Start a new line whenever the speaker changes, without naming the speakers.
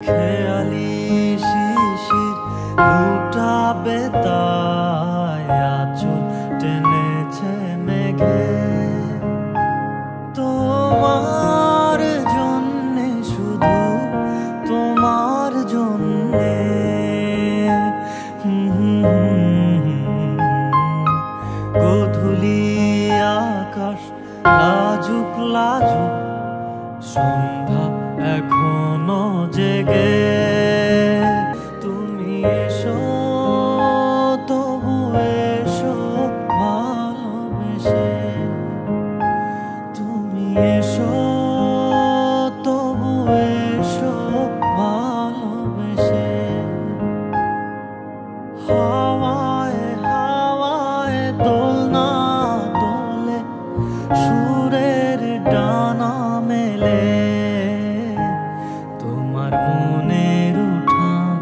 খেয়ালি শিশির লুটাবে তাই আঁচল টেনেছে মেঘে তোমার জন্যে, শুধু তোমার জন্যে। গোধূলি আকাশ লাজুক লাজুক, সন্ধ্যা এখনো জেগে। তুমি এসো, তবু এসো ভালোবেসে। তুমি এসো, তবু এসো ভালোবেসে। হাওয়ায় হাওয়ায় দোলনা দোলে, সুরের ডানা মেলে। তোমার মনের উঠান